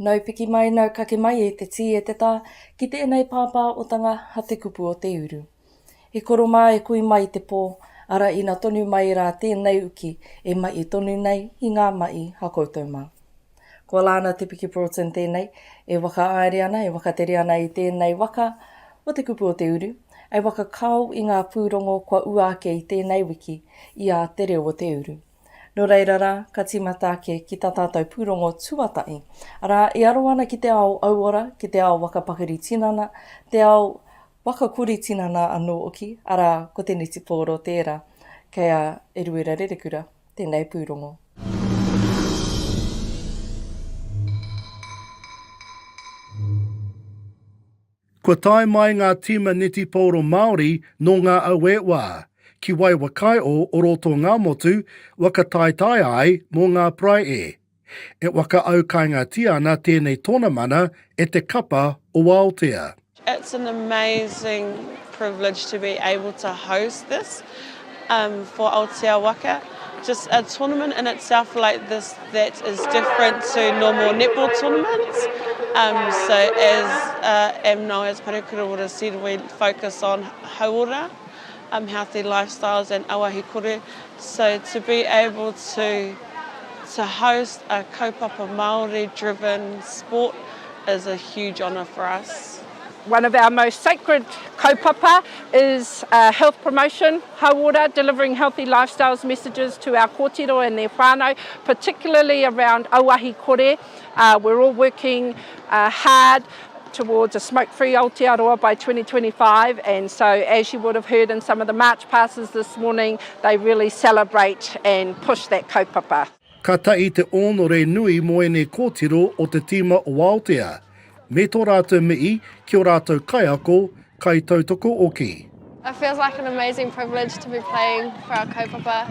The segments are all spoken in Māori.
Nau piki mai nau kake mai e te ti e te tā, ki tēnei pāpā otanga ha te kupu o te uru. E koro mā e kui mai te pō, ara ina tonu mai rā tēnei uki e mai i tonu nei i ngā mai ha koutou mā. Ko Alana te piki Broughton tēnei, e waka aere ana, e waka tere ana i tēnei waka o te kupu o te uru, e waka kau i ngā pūrongo kua uake i tēnei wiki i a te reo o te uru. No reira rā, ka tīmatake ki tā tātou pūrongo tuatai. Ara, e aro ana ki te ao auora, ki te ao wakapakari tinana, te ao wakakuri tinana anō oki. Ara, ko te niti pōro tērā, kei a eruera rerekura, tēnei pūrongo. Kua tae mai ngā tima niti pōro Maori no ngā auewa. Ki wai wakai o roto Ngā Motu, wakatai ai mō ngā prae e. E waka au kai ngā tiana tēnei tonamana e te kapa o Aotea. It's an amazing privilege to be able to host this for Aotea Waka. Just a tournament in itself like this that is different to normal netball tournaments. So as Amno, as Parekura would have said, we focus on hauora, healthy lifestyles and awahi kore. So to be able to host a kaupapa Māori driven sport is a huge honour for us. One of our most sacred kaupapa is health promotion, hauora, delivering healthy lifestyles messages to our kōrero and their whānui, particularly around awahi kore. We're all working hard towards a smoke-free Aotearoa by 2025, and so as you would have heard in some of the march passes this morning, they really celebrate and push that kaupapa. Ka tai te onore nui mo ene kōrero o te tima o Aotea. Me tō rātou mii, ki o rātou kaiako, kai tautoko oki. It feels like an amazing privilege to be playing for our kaupapa.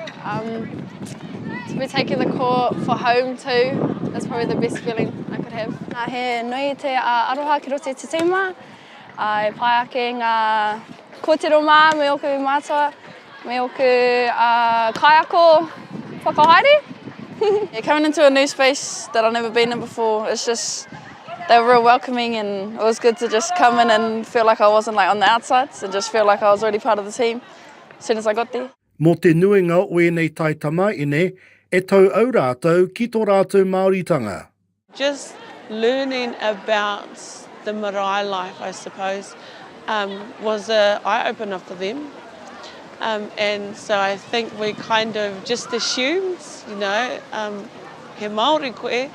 To be taking the court for home too, that's probably the best feeling I could have. Nā he nui te aroha ki roto te tima, e pai ake ngā kōrero mā, me oku mātua, me oku kaiako whakahaere. Yeah, coming into a new space that I've never been in before, it's just, they were real welcoming, and it was good to just come in and feel like I wasn't like on the outsides and just feel like I was already part of the team as soon as I got there. Mō te nuinga o enei taitama ine, e tau au rātou ki tō rātou Māoritanga. Just learning about the marae life, I suppose, was an eye-opener for them. And so I think we kind of just assumed, he Māori koe,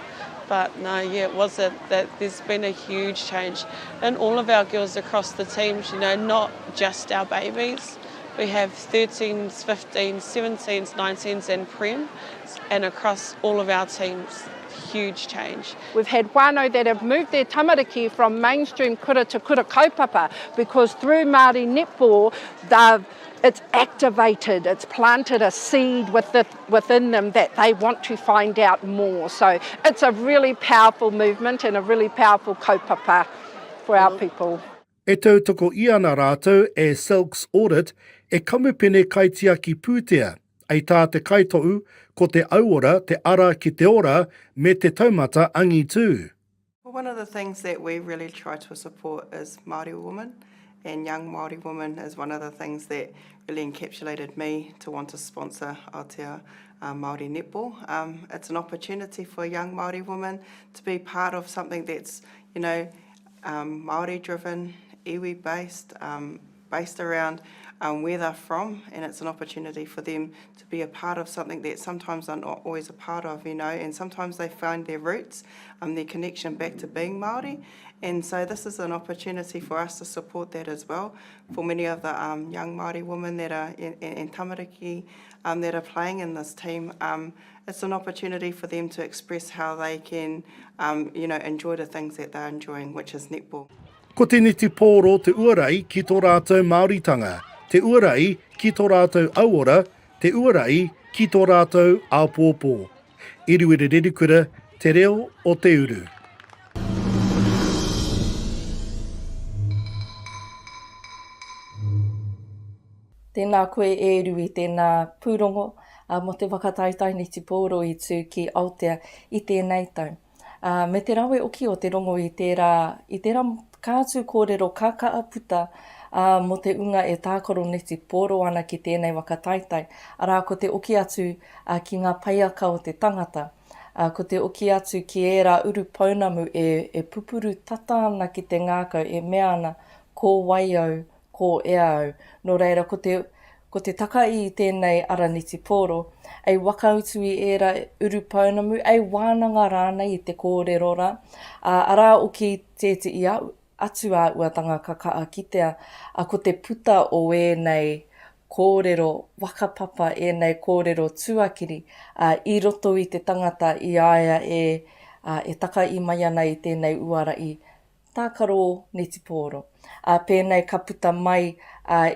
but no, yeah, it wasn't. That there's been a huge change in all of our girls across the teams, not just our babies. We have 13s, 15s, 17s, 19s and Prem, and across all of our teams, huge change. We've had whānau that have moved their tamariki from mainstream kura to kura kaupapa because through Māori netball, it's activated, it's planted a seed within them that they want to find out more. So it's a really powerful movement and a really powerful kaupapa for our people. E tautoko i ana rātou e Silk's audit e kamupene kaitiaki pūtea, ei tā te kaitou ko te auora, te ara ki te ora, me te taumata angi tū. Well, one of the things that we really try to support is Māori women, and young Māori women is one of the things that really encapsulated me to want to sponsor Aotea Māori netball. It's an opportunity for young Māori women to be part of something that's, Māori driven, iwi based, based around where they're from, and it's an opportunity for them to be a part of something that sometimes they're not always a part of, and sometimes they find their roots, their connection back to being Māori, and so this is an opportunity for us to support that as well. For many of the young Māori women that are in tamariki that are playing in this team, it's an opportunity for them to express how they can, enjoy the things that they're enjoying, which is netball. Ko te niti pōro te uarai ki tō rātou Māoritanga, te uarai ki tō rātou auora, te uarai ki tō rātou āpōpō. Iruere rerekura, te reo o Te Uru. Tēnā koe e rui, tēnā pūrongo, mo te whakataitai niti pōro i tū ki Aotea i tēnei tau. Me te rawe oki o te rongo i tērā kātu kōrero kakaaputa mo te unga e tākoro neti pōro ana ki tēnei wakataitai. Arā ko te oki atu ki ngā paiaka o te tangata. Ko te oki atu ki ērā uru pounamu e pupuru tata ana ki te ngākau e mea ana ko waiau, ko eau. Nō reira, ko te takai i tēnei araniti pōro, ei wakautu i ērā uru pounamu, ei wānanga rānei i te kōrero rā. Arā o ki te i atu a āhuatanga ka kaakitea, ko te puta o ēnei kōrero wakapapa, ēnei kōrero tuakiri, i roto i te tangata i aia e takai mai ana i tēnei uara i tākaro neti pōro. Pēnei ka puta mai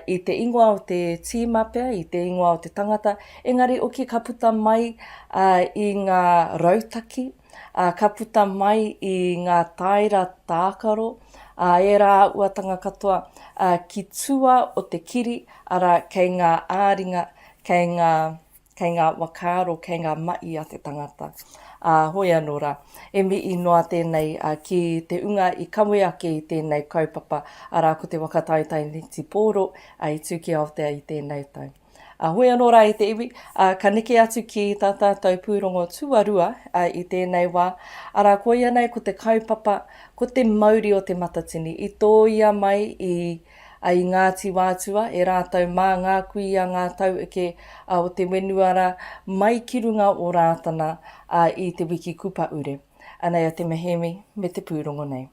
i te ingoa o te tīmapea, i te ingoa o te tangata. Engari, oki ka puta mai i ngā rautaki, ka puta mai i ngā taira tākaro, ērā āhuatanga katoa ki tua o te kiri, ara kei ngā āringa, kei ngā wakaro, kei ngā mai a te tangata. Hoi anō rā, e mi inoa tēnei ki te unga i kawe ake i tēnei kaupapa, arā ko te wakataitai neti pōro i tuki Aotea i tēnei tau. Hoi anō rā i te iwi, ka neke atu ki tā tātou pūrongo tuarua i tēnei wā, arā ko ia nei ko te kaupapa, ko te Mauri o te Matatini, i tō ia mai i Ngāti Whātua, e rātau mā ngā kuia ngā tau eke o te wenuara mai ki runga o rātana i te wiki kupa ure. Anei a te mehemi me te pūrongo nei.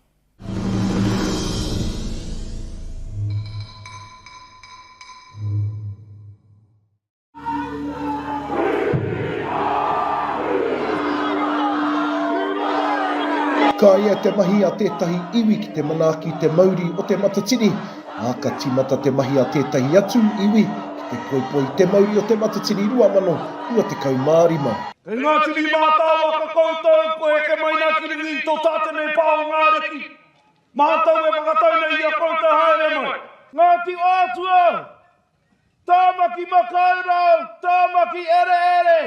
Ka ia te mahi a tētahi iwi ki te manaaki te Mauri o te Matatini. Ka timata te mahi a tētahi atu iwi ki te koipoi te Mauri o te Matatini rua mano ua te kaumārima. E Ngāti ni mātau waka koutou ko e ke maina ki ringi tō tātene pāo ngāreki. Mātau e whakatau nei ia koutou haere mai. Ngāti Whātua, tāmaki makaurau, tāmaki ere ere.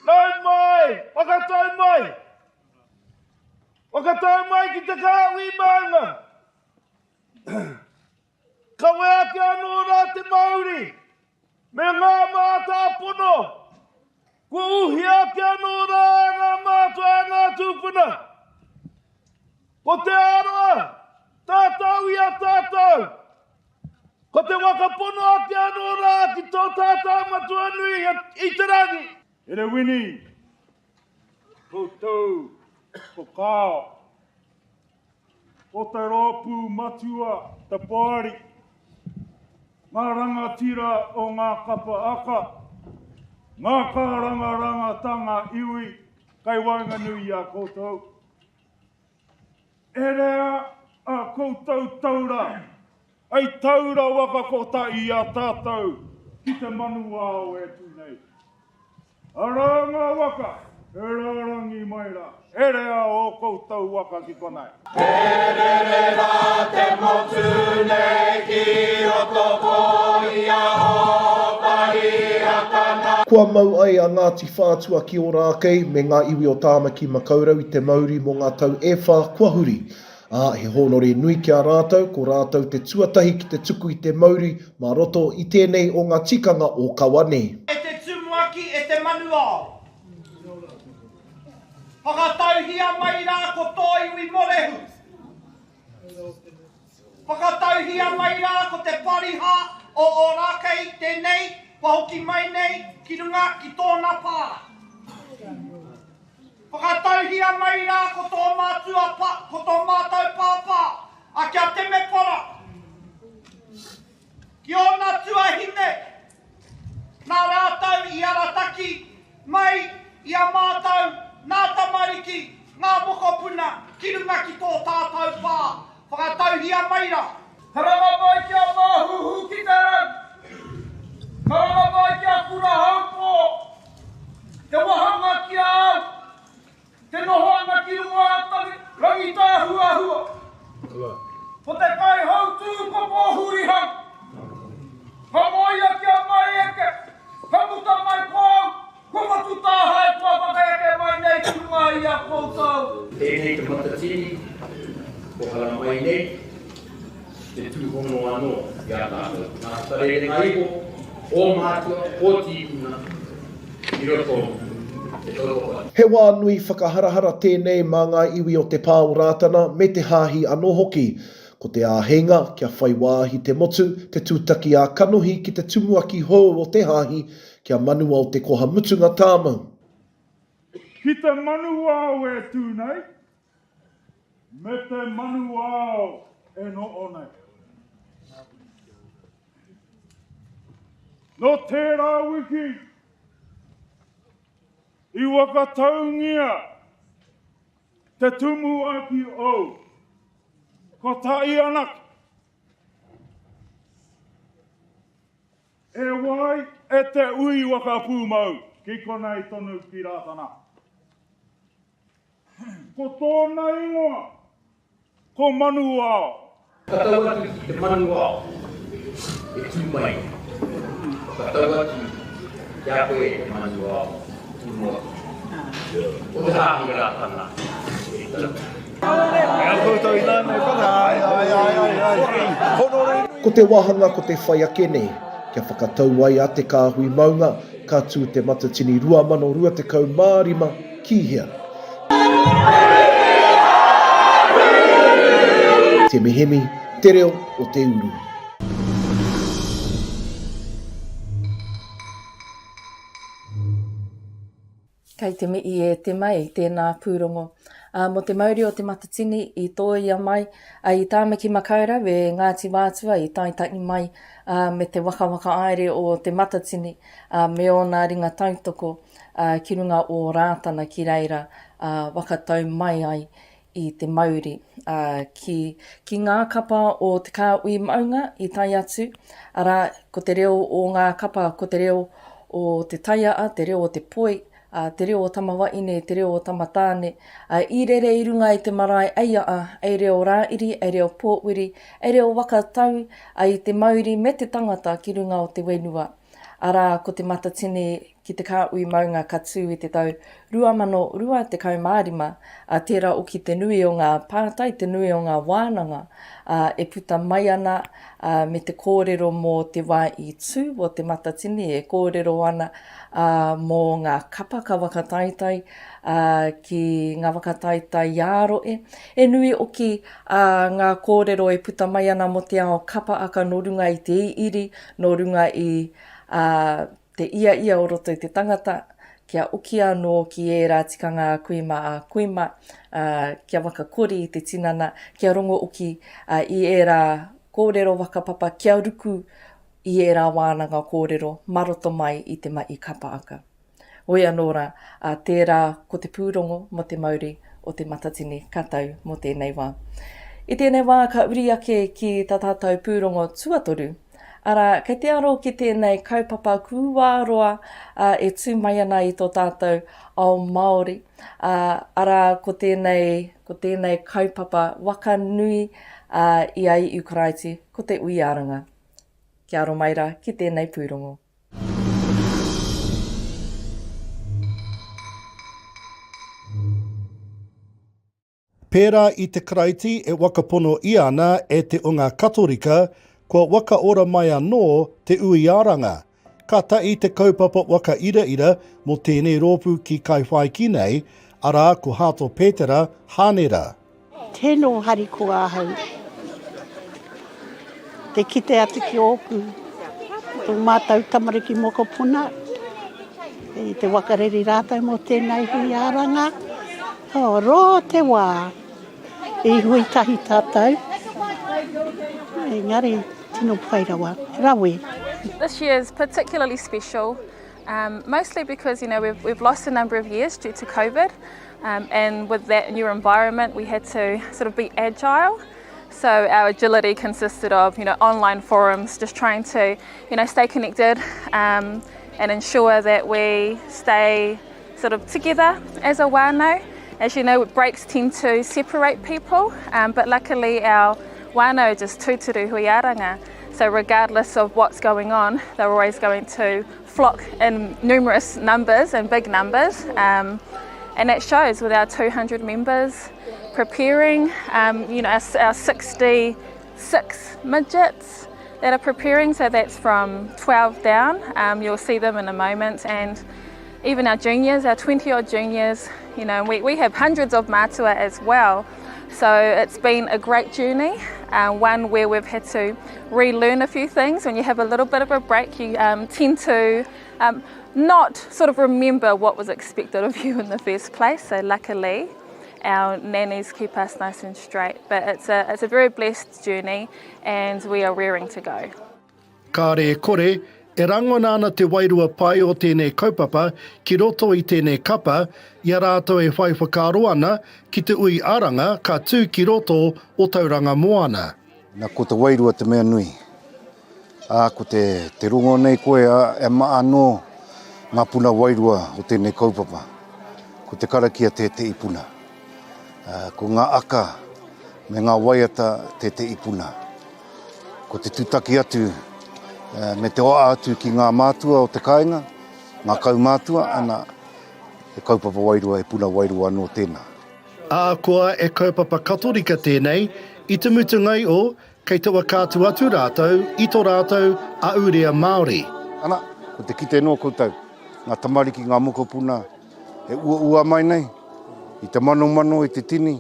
Nau mai, whakatau mai. Whakatau mai ki Te Kāhui Maunga. Ka wea ke anō rā te Mauri, me ngā mātā pono. Kua uhi ake anō rā ngā mātua e ngā tūpuna. Ko te aroa, tātou ia tātou. Ko te wakapono ake anō rā ki tō tātou matua nui i te rangi. Ere wini, koutou. Ko kāo, ko te rōpū matua, te pāri, ngā rangatira o ngā kapa aka, ngā kārangaranga iwi, kai wainga nui a koutou. E rea a koutou taura, ai taura waka kota i a tātou, ki te manu ao e tūnei. Aranga waka, e rārangi mai rā. E rea o koutou waka ki konai. E rere rā te motu nei ki roto koi a o pari akana. Kua mau ai a Ngāti Whātua ki o rākei me ngā iwi o tāmaki makaurau i te Mauri mo ngā tau e whā kua huri. He honore nui ki a rātou, ko rātou te tuatahi ki te tuku i te Mauri, mā roto i tēnei o ngā tikanga o kawane. E te tumuaki e te manu ao. Whakatauhia mai rā ko tō iwi morehu. Whakatauhia mai rā ko te pariha o rākei tēnei, pahoki mai nei, ki runga ki tōna pā. Whakatauhia mai rā ko tō mātua pā, ko tō mātau pāpā, a kia te me para. Ki ona tuahine, nā rātau I Arataki, mai I a mātau, nā tamariki, ngā mokopuna, ki runga ki tō tātou pā, whakatauhia mai rā. Karanga mai kia māhuhu ki te rang. Karanga mai kia kura haupō. Te wāhanga ki au. Te nohoanga ki runga atari, rangi tā hua hua. Ko te kai hau tū kopo hurihang. Ka moia kia mai eke, ka muta mai kōu. Ko matu tāhai kua whakaeke mai nei ki runga I a koutou. Tēnei te Matatini, ko hala mai nei, te tūhono anō i a tātou. Nā tarere ngā iho, o mātua, o tīpuna, i roto te torokoa. He wānui whakaharahara tēnei mā ngā iwi o te pāurātana me te hāhi anō hoki, ko te āhenga kia whai wāhi te motu, te tūtaki a kanohi ki te tumuaki hou o te hāhi, kia manua o te koha mutunga tāmau. Ki te manua o e tūnei, me te manua o e no onei. No tērā wiki, i wakataungia te tumu aki o, ko tai anak. E wai e te ui wakapu mau, ki konei tonu ki rātana. Ko tōna ingoa, ko manu ao. Katau atu ki te manu ao, e tū mai. Katau atu ki a koe te manu ao, tū mua. O te hāhi rātana, e tau. Ko te wāhanga ko te whai akene, kia whakatau ai a Te Kāhui Maunga, ka tū te Matatini 2025 ki hea. Te mehemi, te reo o Te Uru. Kei te mihi e te mai, tēnā pūrongo. Mo te Mauri o te Matatini i tōia mai, i tāmaki makaura we Ngāti Whātua i taitaki mai me te waka aere o te Matatini me ona ringa tautoko ki runga o rātana ki reira wakatau mai ai i te Mauri. Ki ngā kapa o Te Kāhui Maunga i tai atu, ara ko te reo o ngā kapa, ko te reo o te taiaa, te reo o te poi, te reo o tamawaine, te reo o tamatāne, i rere i runga i te marae aiaa, ei reo rāiri, ei reo pōwiri, ei reo wakatau, i te Mauri me te tangata ki runga o te wenua. Ara ko te Matatini ki te Kāhui Maunga ka tū i te tau 2025, tērā o ki te nui o ngā pātai, te nui o ngā wānanga, e puta mai ana me te kōrero mō te wā i tū o te Matatini, e kōrero ana mō ngā kapa ka wakataitai, ki ngā wakataitai iaroe. E nui o ki ngā kōrero e puta mai ana mo te ao kapa aka no runga i te iri, no runga i te ia o roto i te tangata, kia uki anō ki e rā tikanga a kuima, kia wakakori i te tinana, kia rongo uki i e rā kōrero wakapapa, kia ruku i e rā wānanga kōrero, maroto mai i te mai kapa aka. Oi anō rā, tērā ko te pūrongo mo te Mauri o te Matatini katau mo tēnei wā. I tēnei wā ka uri ake ki tā tātou pūrongo tuatoru. Ara, kei te aro ki tēnei kaupapa kūwāroa e tū mai ana i tō tātou ao Māori. Ara, ko tēnei kaupapa wakanui i ai ukaraiti, ko te ui aranga. Kia aro mai rā ki tēnei pūrongo. Pērā i te karaiti e wakapono i ana e te unga katorika, kua waka ora mai anō te ui aranga. Ka tai te kaupapa waka ira mo tēnei rōpū ki kai whai ki nei, ara ko hāto Pētera hānera. Tēnō hari ko āhau. Te kite atu ki ōku. Tō mātau tamariki moko puna. I te wakareri rātou mo tēnei hui aranga. Ro te wā. I hui tahi tātou. Engari, tino pairawa. Rawe. This year is particularly special, mostly because we've lost a number of years due to COVID, and with that new environment we had to sort of be agile. So our agility consisted of online forums, just trying to stay connected and ensure that we stay sort of together as a whānau. As you know, breaks tend to separate people, but luckily our whānau just tūturu hui aranga. So regardless of what's going on, they're always going to flock in numerous numbers and big numbers. And that shows with our 200 members preparing, our 66 midgets that are preparing, so that's from 12 down. You'll see them in a moment, and even our juniors, our 20-odd juniors, we have hundreds of matua as well. So it's been a great journey, one where we've had to relearn a few things. When you have a little bit of a break, you tend to not sort of remember what was expected of you in the first place. So luckily, our nannies keep us nice and straight. But it's a very blessed journey, and we are raring to go. Kare kore, e rangona ana te wairua pai o tēnei kaupapa ki roto i tēnei kapa, ia rātou e whai whakaro ana ki te ui aranga ka tū ki roto o tauranga moana. Nā ko te wairua te mea nui. Ko te rongo nei koe e maa anō ngā puna wairua o tēnei kaupapa. Ko te karakia te ipuna. Ko ngā aka me ngā waiata te ipuna. Ko te tūtaki atu me te oa atu ki ngā mātua o te kāinga, ngā kaumātua, ana e kaupapa wairua e puna wairua anō tēnā. Koa e kaupapa katorika tēnei, i te mutu ngai o, kei te wakātu atu rātou, i tō rātou a urea Maori. Ana, ko te kite no koutou, ngā tamariki, ngā mokopuna, e ua mai nei, i te mano i te tini,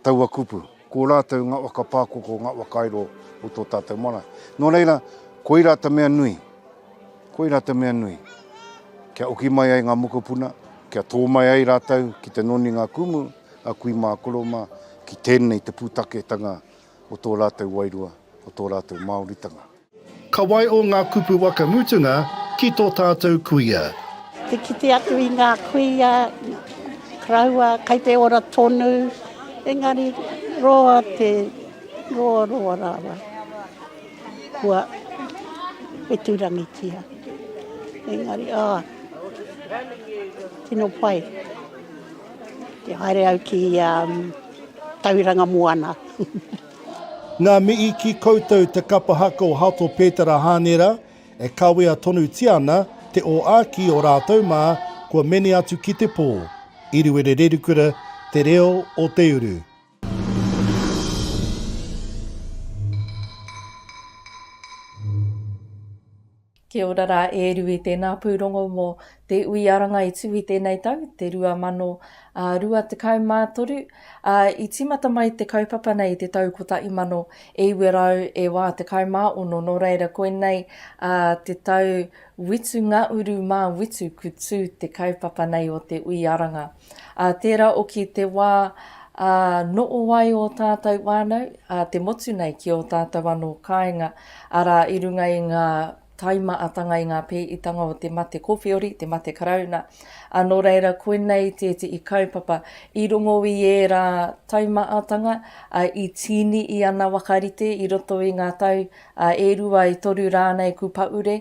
taua kupu. Ko rātou ngā whakapākoko, ngā wakairo o tō tātou mana. Nō reira, koe rā te mea nui. Kia oki mai ai ngā mokopuna, kia tō mai ai rātou ki te noni ngā kumu, a kui mā koroma, ki tēnei te pūtaketanga o tō rātou wairua, o tō rātou Māoritanga. Ka wai o ngā kupu wakamutunga ki tō tātou kuia. Te kite atu i ngā kuia, kraua, kei te ora tonu, engari roa rawa. Kua e tūrangi kia. Engari, tino pai. Te haere au ki tauranga moana. Ngā mii ki koutou te kapahako hato Pētara Hānera, e kawea tonu tiana te o āki o rātou mā kua mene atu ki te pō. Iruere rerukura, te reo o Te Uru. Kia ora rā e rui tēnā pūrongo mō te ui aranga i tui tēnei tau, te rua mano rua te kaumātoru. I timata mai te kaupapa nei te tau kotai mano e werau e wā te kaumāono, nō reira koenei te tau witu ngā uru mā witu kutu te kaupapa nei o te ui aranga. Tērā o ki te wā noo wai o tātou wānau, te motu nei ki o tātou anō kāinga, ara i runga i ngā taima atanga i ngā pēitanga o te mate kōwhiori, te mate karauna. Nō reira, koenei te i kaupapa, i rongo i e rā taima atanga, i tini i ana wakarite, i roto i ngā tau, e rua i toru rānei ku paure,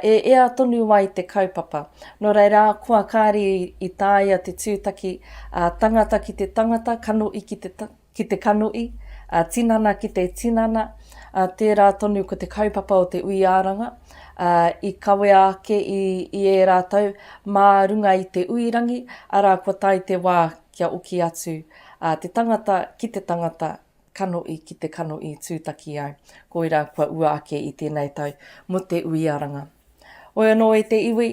e atonu ai te kaupapa. Nō reira, kua kāri i tāia te tūtaki, tangata ki te tangata, kanoi ki te kanoi, tinana ki te tinana, tērā tonu ko te kaupapa o te ui āranga, i kawe ake i e rātou, mā runga i te uirangi, ara kua tai te wā kia uki atu, te tangata ki te tangata, kanoi ki te kanoi tūtaki au. Koira kua ua ake i tēnei tau, mo te ui aranga. Oi anō e te iwi,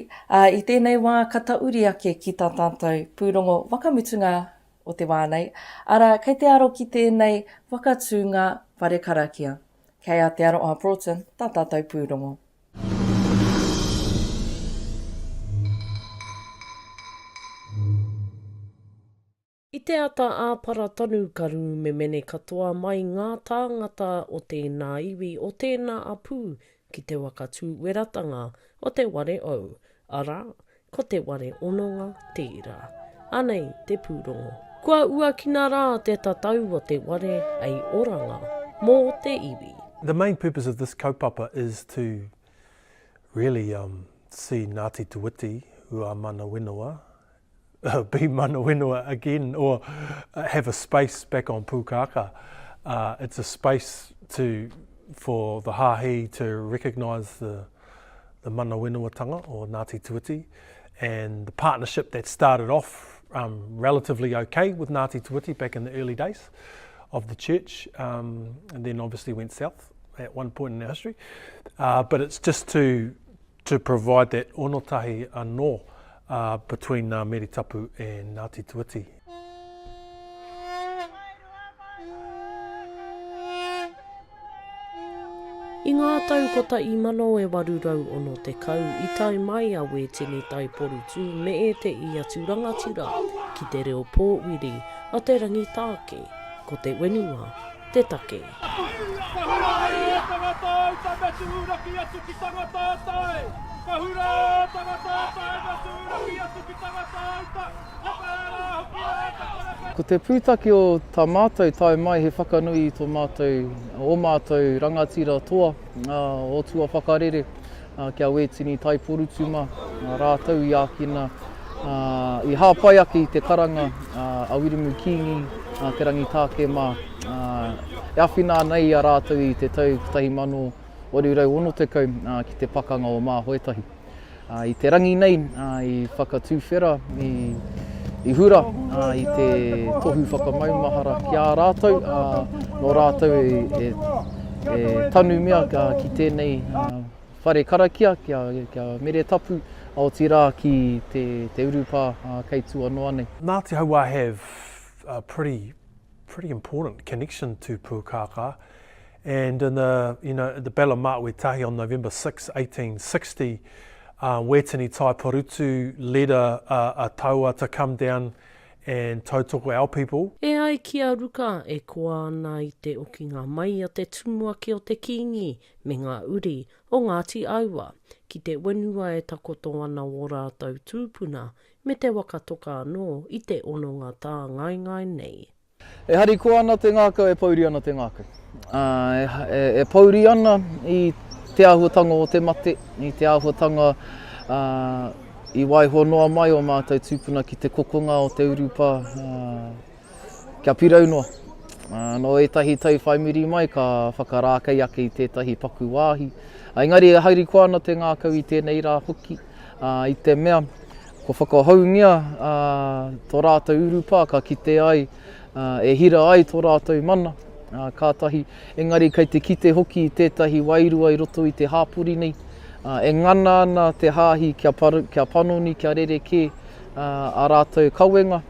i tēnei wā kata uri ake ki tā tātou pūrongo wakamutunga o te wānei, ara kei te aro ki tēnei wakatunga whare karakia. Kei a te Alana Broughton, tā tātou pūrongo. I te ata āpara tonu karu me mene katoa mai ngā tāngata o tēnā iwi o tēnā apū ki te wakatū weratanga o te ware au. Ara, ko te ware ononga tērā. Anei te pūrongo. Kua ua kina rā te tatau o te ware ai oranga mō te iwi. The main purpose of this kaupapa is to really see Ngāti Tuwiti, who are mana whenua, be mana whenua again, or have a space back on Pukaka. It's a space for the hāhi to recognise the mana whenuatanga, or Ngāti Tuwiti, and the partnership that started off relatively okay with Ngāti Tuwiti back in the early days of the church, and then obviously went south at one point in our history. But it's just to provide that onotahi anō between Ngā Meritapu and Ngāti Tuwiti. I ngā taukota I mano e warurau ono te kau, I tai mai a wetini tai porutu me e te I atu rangatira ki te reo pōwiri a te rangi tāke, ko te wenua, te take. Ko te pūtake o tā mātou tai mai he whakanui I tō mātou, o mātou rangatira toa, o tua whakarere, kia wetini tai porutuma, rātau I ākina, I hāpai ake I te karanga, a wirimu kingi, te rangi tāke mā, e awhina nei a rātau I te tau tahi mano warurau ono te kau ki te pakanga o mā hoetahi. I te rangi nei, I whakatūwhera, I hura I te tohu whakamaumahara ki a rātou, no rātou e tanu mea ki tēnei whare karakia, kia mere tapu, Aotearoa ki te urupā kei tua noa nei. Ngāti Hauā have a pretty important connection to Pukaka, and in the Battle of Māuetahi on November 6, 1860, Wetini Tai Porutu led a taua to come down and tautoko our people. E ai kia ruka e koa ana I te okinga mai a te tumuaki o te kingi me ngā uri o Ngāti Aua ki te wenua e takoto ana o rātou tūpuna me te wakatoka anō I te ononga tā ngai nei. E hari koa ana te ngākau, e pauri ana te ngākau. E pauri ana I te āhuatanga o te mate, I te āhuatanga I waiho noa mai o mātou tūpuna ki te kokonga o te urupā kia pirau noa. No etahi tau whaimiri mai ka whakarākei ake I tētahi paku wāhi. Engari e hauri koa ana te ngākau I tēnei rā hoki, I te mea ko whakahaungia tō rātou urupā ka kite ai, e hira ai tō rātou mana. Kātahi, engari kei te kite hoki I tētahi wairua I roto I te hāpuri nei. E ngana ana te hāhi kia panoni, kia rereke a rātou kauenga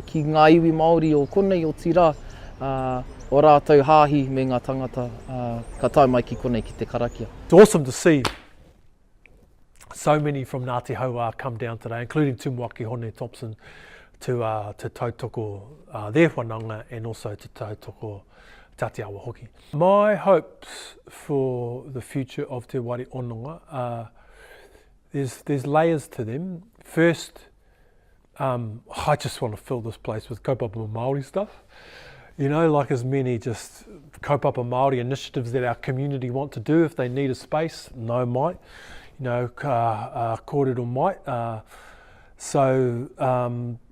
ki ngā iwi Maori o konei o Tirā, o rātou hāhi me ngā tangata ka tai mai ki konei ki te karakia. It's awesome to see so many from Ngāti Hauā come down today, including Tumuaki Hone Thompson, to tautoko their whananga and also to tautoko Tati Awa hoki. My hopes for the future of Te Wari Ononga are, there's layers to them. First, I just want to fill this place with kaupapa Māori stuff. You know, like as many just kaupapa Māori initiatives that our community want to do if they need a space, no might. You know, kōrero might. So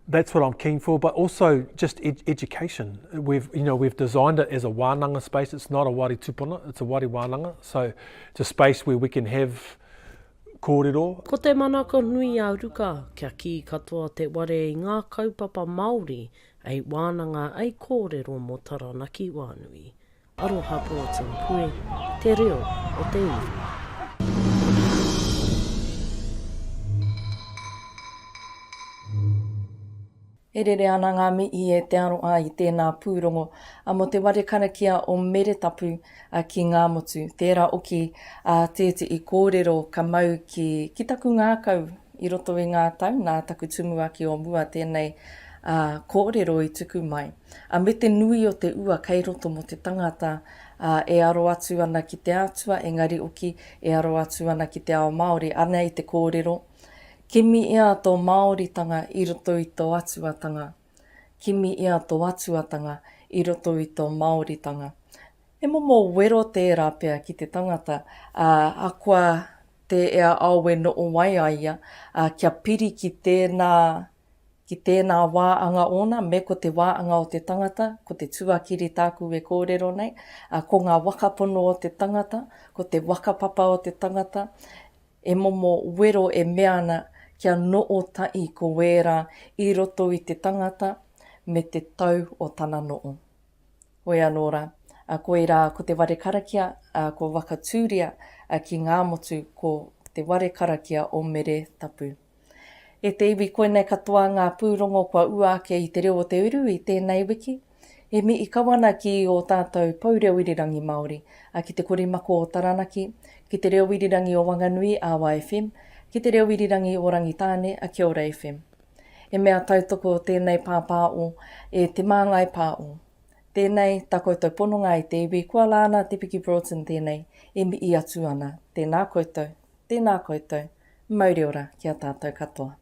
that's what I'm keen for, but also just education. We've designed it as a wānanga space. It's not a wari tupuna, it's a wari wānanga. So it's a space where we can have kōrero. Ko te manaka nui a ruka, kia ki katoa te ware I ngā kaupapa Māori, ei wānanga ei kōrero mo Taranaki wānui. Alana Broughton pui, te reo o te uru. E rere ana ngā mihi e te aroa I tēnā pūrongo, a mo te ware karakia o mere tapu ki Ngā Motu. Tērā oki tēte I kōrero ka mau ki taku ngākau I roto I ngā tau, nā taku tumuaki o mua tēnei kōrero I tuku mai. Me te nui o te ua kei roto mo te tangata e aro atu ana ki te atua, engari oki e aro atu ana ki te ao Māori, Anei te kōrero. Kimi ia tō Māoritanga I roto I tō atuatanga. Kimi ia tō atuatanga I roto I tō Māoritanga. E momo wero tērā pea ki te tangata, a kua te ea aue no o wai aia, kia piri ki tēnā wāanga ona, me ko te wāanga o te tangata, ko te tuakiri tāku e kōrero nei, ko ngā wakapono o te tangata, ko te wakapapa o te tangata, e momo wero e meana kia noo tai ko wera i roto i te tangata me te tau o tana noo. Hoi anō rā, a koe rā ko te ware karakia, ko wakatūria ki Ngā Motu ko te ware karakia o mere tapu. E te iwi koenei katoa ngā pūrongo kua ua ake i te reo o Te Uru i tēnei wiki, e mi i kawana ki o tātou paureo irirangi Māori, ki te korimako o Taranaki, ki te reo irirangi o Wanganui a YFM, ki te reo irirangi o Rangitāne a Kia Ora FM. E mea tautoko tēnei pāpāo e te māngai pāo. Tēnei, tā koutou pononga i te iwi, kua Alana Broughton tēnei, e mi i atu ana. Tēnā koutou, mauri ora kia tātou katoa.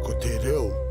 Ko te reo